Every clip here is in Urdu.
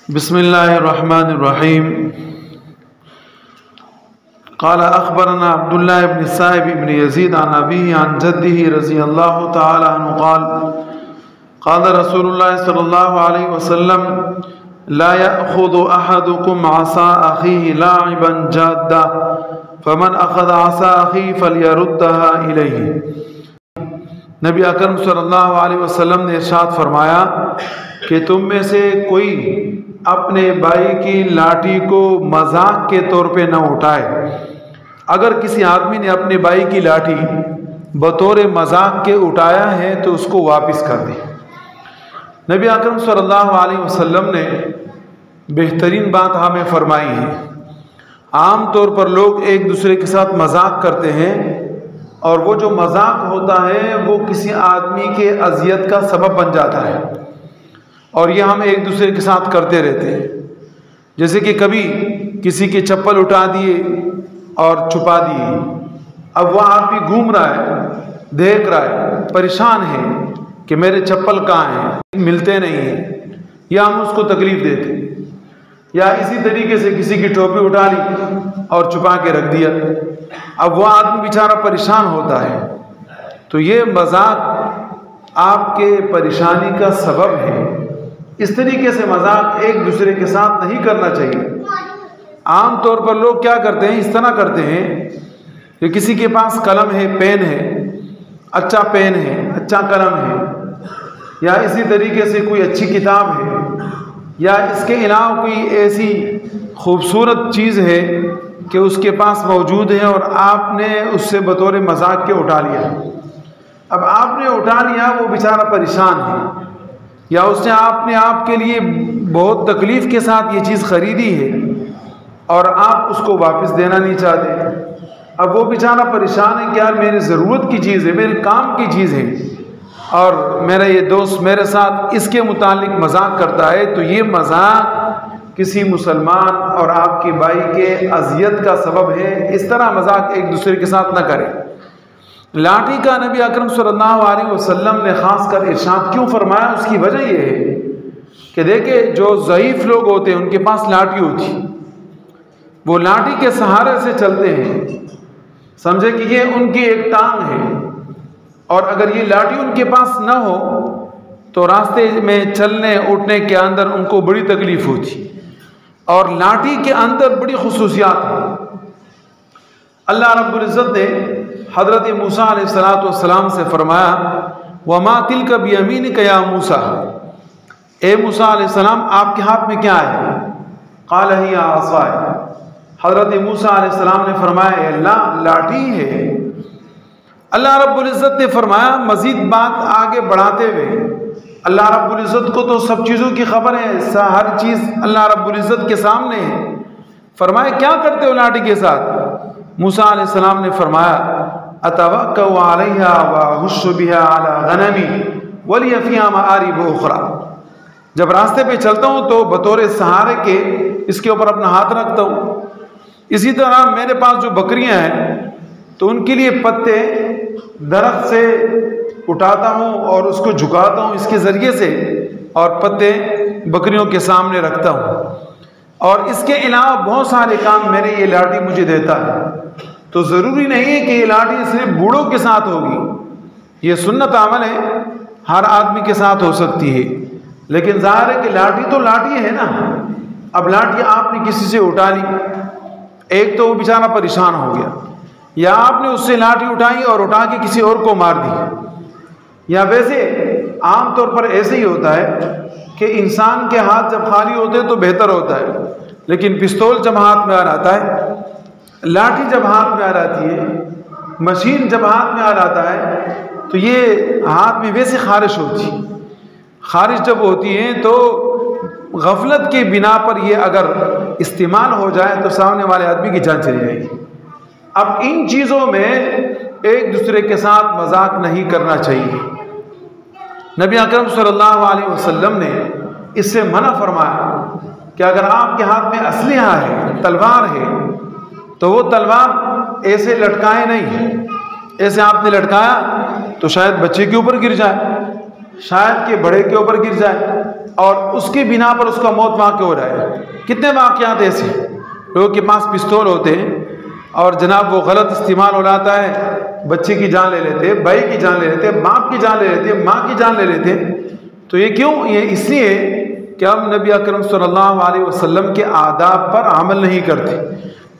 بسم اللہ الرحمن الرحیم قال اخبرنا عبداللہ بن السائب بن یزید عن ابیہ عن جدہ رضی اللہ تعالی عنہ قال قال رسول اللہ صلی اللہ علیہ وسلم لا يأخذ احدكم عصا اخیہ لاعبا جادا فمن اخذ عصا اخیہ فلیردها الیہ۔ نبی اکرم صلی اللہ علیہ وسلم نے ارشاد فرمایا کہ تم میں سے کوئی اپنے بھائی کی لاٹھی کو مذاق کے طور پہ نہ اٹھائے۔ اگر کسی آدمی نے اپنے بھائی کی لاٹھی بطور مذاق کے اٹھایا ہے تو اس کو واپس کر دے۔ نبی اکرم صلی اللہ علیہ وسلم نے بہترین بات ہمیں فرمائی ہے۔ عام طور پر لوگ ایک دوسرے کے ساتھ مذاق کرتے ہیں اور وہ جو مذاق ہوتا ہے وہ کسی آدمی کے اذیت کا سبب بن جاتا ہے، اور یہ ہم ایک دوسرے کے ساتھ کرتے رہتے ہیں۔ جیسے کہ کبھی کسی کی چپل اٹھا دیے اور چھپا دیے، اب وہ آدمی گھوم رہا ہے، دیکھ رہا ہے، پریشان ہے کہ میرے چپل کہاں ہیں، ملتے نہیں ہیں، یا ہم اس کو تکلیف دیتے۔ یا اسی طریقے سے کسی کی ٹوپی اٹھا لی اور چھپا کے رکھ دیا، اب وہ آدمی بیچارہ پریشان ہوتا ہے۔ تو یہ مذاق آپ کے پریشانی کا سبب ہے۔ اس طریقے سے مذاق ایک دوسرے کے ساتھ نہیں کرنا چاہیے۔ عام طور پر لوگ کیا کرتے ہیں، اس طرح کرتے ہیں کہ کسی کے پاس قلم ہے، پین ہے، اچھا پین ہے، اچھا قلم ہے، یا اسی طریقے سے کوئی اچھی کتاب ہے، یا اس کے علاوہ کوئی ایسی خوبصورت چیز ہے کہ اس کے پاس موجود ہے اور آپ نے اس سے بطور مذاق کے اٹھا لیا۔ اب آپ نے اٹھا لیا، وہ بیچارہ پریشان ہے، یا اس نے آپ کے لیے بہت تکلیف کے ساتھ یہ چیز خریدی ہے اور آپ اس کو واپس دینا نہیں چاہتے۔ اب وہ بیچارہ پریشان ہے کہ یار میری ضرورت کی چیز ہے، میرے کام کی چیز ہے، اور میرا یہ دوست میرے ساتھ اس کے متعلق مذاق کرتا ہے، تو یہ مذاق کسی مسلمان اور آپ کے بھائی کے اذیت کا سبب ہے۔ اس طرح مذاق ایک دوسرے کے ساتھ نہ کریں۔ لاٹھی کا نبی اکرم صلی اللہ علیہ وسلم نے خاص کر ارشاد کیوں فرمایا، اس کی وجہ یہ ہے کہ دیکھیں جو ضعیف لوگ ہوتے ہیں ان کے پاس لاٹھی ہوتی، وہ لاٹھی کے سہارے سے چلتے ہیں، سمجھے کہ یہ ان کی ایک ٹانگ ہے، اور اگر یہ لاٹھی ان کے پاس نہ ہو تو راستے میں چلنے اٹھنے کے اندر ان کو بڑی تکلیف ہوتی۔ اور لاٹھی کے اندر بڑی خصوصیات ہیں۔ اللہ رب العزت نے حضرت موسیٰ علیہ السلام سے فرمایا وَمَا تِلْكَ بِيَمِينِكَ يَا مُوسیٰ، اے موسیٰ علیہ السلام آپ کے ہاتھ میں کیا ہے؟ قَالَ هِيَ عَصَايَ، حضرت موسیٰ علیہ السلام نے فرمایا اے اللہ لاٹھی ہے۔ اللہ رب العزت نے فرمایا مزید بات آگے بڑھاتے ہوئے، اللہ رب العزت کو تو سب چیزوں کی خبر ہے، ہر چیز اللہ رب العزت کے سامنے ہے۔ فرمایا کیا کرتے ہو لاٹھی کے ساتھ؟ موسیٰ علیہ السلام نے فرمایا اتوکل علیہا واہش بہا علی غنمی ولی فیہا مآرب اخری، جب راستے پہ چلتا ہوں تو بطور سہارے کے اس کے اوپر اپنا ہاتھ رکھتا ہوں۔ اسی طرح میرے پاس جو بکریاں ہیں تو ان کے لیے پتے درخت سے اٹھاتا ہوں اور اس کو جھکاتا ہوں اس کے ذریعے سے، اور پتے بکریوں کے سامنے رکھتا ہوں، اور اس کے علاوہ بہت سارے کام میرے یہ لاٹھی مجھے دیتا ہے۔ تو ضروری نہیں ہے کہ یہ لاٹھی صرف بوڑھوں کے ساتھ ہوگی، یہ سنت عمل ہے، ہر آدمی کے ساتھ ہو سکتی ہے، لیکن ظاہر ہے کہ لاٹھی تو لاٹھی ہے نا۔ اب لاٹھی آپ نے کسی سے اٹھا لی، ایک تو وہ بیچارہ پریشان ہو گیا، یا آپ نے اس سے لاٹھی اٹھائی اور اٹھا کے کسی اور کو مار دی، یا ویسے عام طور پر ایسے ہی ہوتا ہے کہ انسان کے ہاتھ جب خالی ہوتے ہیں تو بہتر ہوتا ہے، لیکن پستول جب ہاتھ میں آ جاتا ہے، لاٹھی جب ہاتھ میں آ جاتی ہے، مشین جب ہاتھ میں آ جاتا ہے، تو یہ ہاتھ میں ویسے خارش ہوتی، خارش جب ہوتی ہے تو غفلت کی بنا پر یہ اگر استعمال ہو جائے تو سامنے والے آدمی کی جان چلی جائے گی۔ اب ان چیزوں میں ایک دوسرے کے ساتھ مذاق نہیں کرنا چاہیے۔ نبی اکرم صلی اللہ علیہ وسلم نے اس سے منع فرمایا کہ اگر آپ کے ہاتھ میں اسلحہ ہے، تلوار ہے، تو وہ تلوار ایسے لٹکائے نہیں، ایسے آپ نے لٹکایا تو شاید بچے کے اوپر گر جائے، شاید کہ بڑے کے اوپر گر جائے، اور اس کی بنا پر اس کا موت وہاں کے ہو رہا ہے. کتنے واقعات ایسے لوگوں کے پاس پستول ہوتے ہیں اور جناب وہ غلط استعمال ہو جاتا ہے، بچے کی جان لے لیتے، بھائی کی جان لے لیتے، باپ کی جان لے لیتے، ماں کی جان لے لیتے. تو یہ کیوں؟ یہ اس لیے کہ ہم نبی اکرم صلی اللہ علیہ وسلم کے آداب پر عمل نہیں کرتے.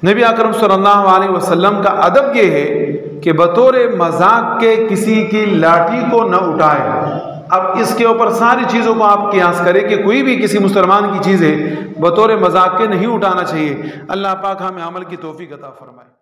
نبی اکرم صلی اللہ علیہ وسلم کا ادب یہ ہے کہ بطور مذاق کے کسی کی لاٹھی کو نہ اٹھائے. اب اس کے اوپر ساری چیزوں کو آپ قیاس کریں کہ کوئی بھی کسی مسلمان کی چیزیں بطور مذاق کے نہیں اٹھانا چاہیے. اللہ پاک ہمیں عمل کی توفیق عطا فرمائے.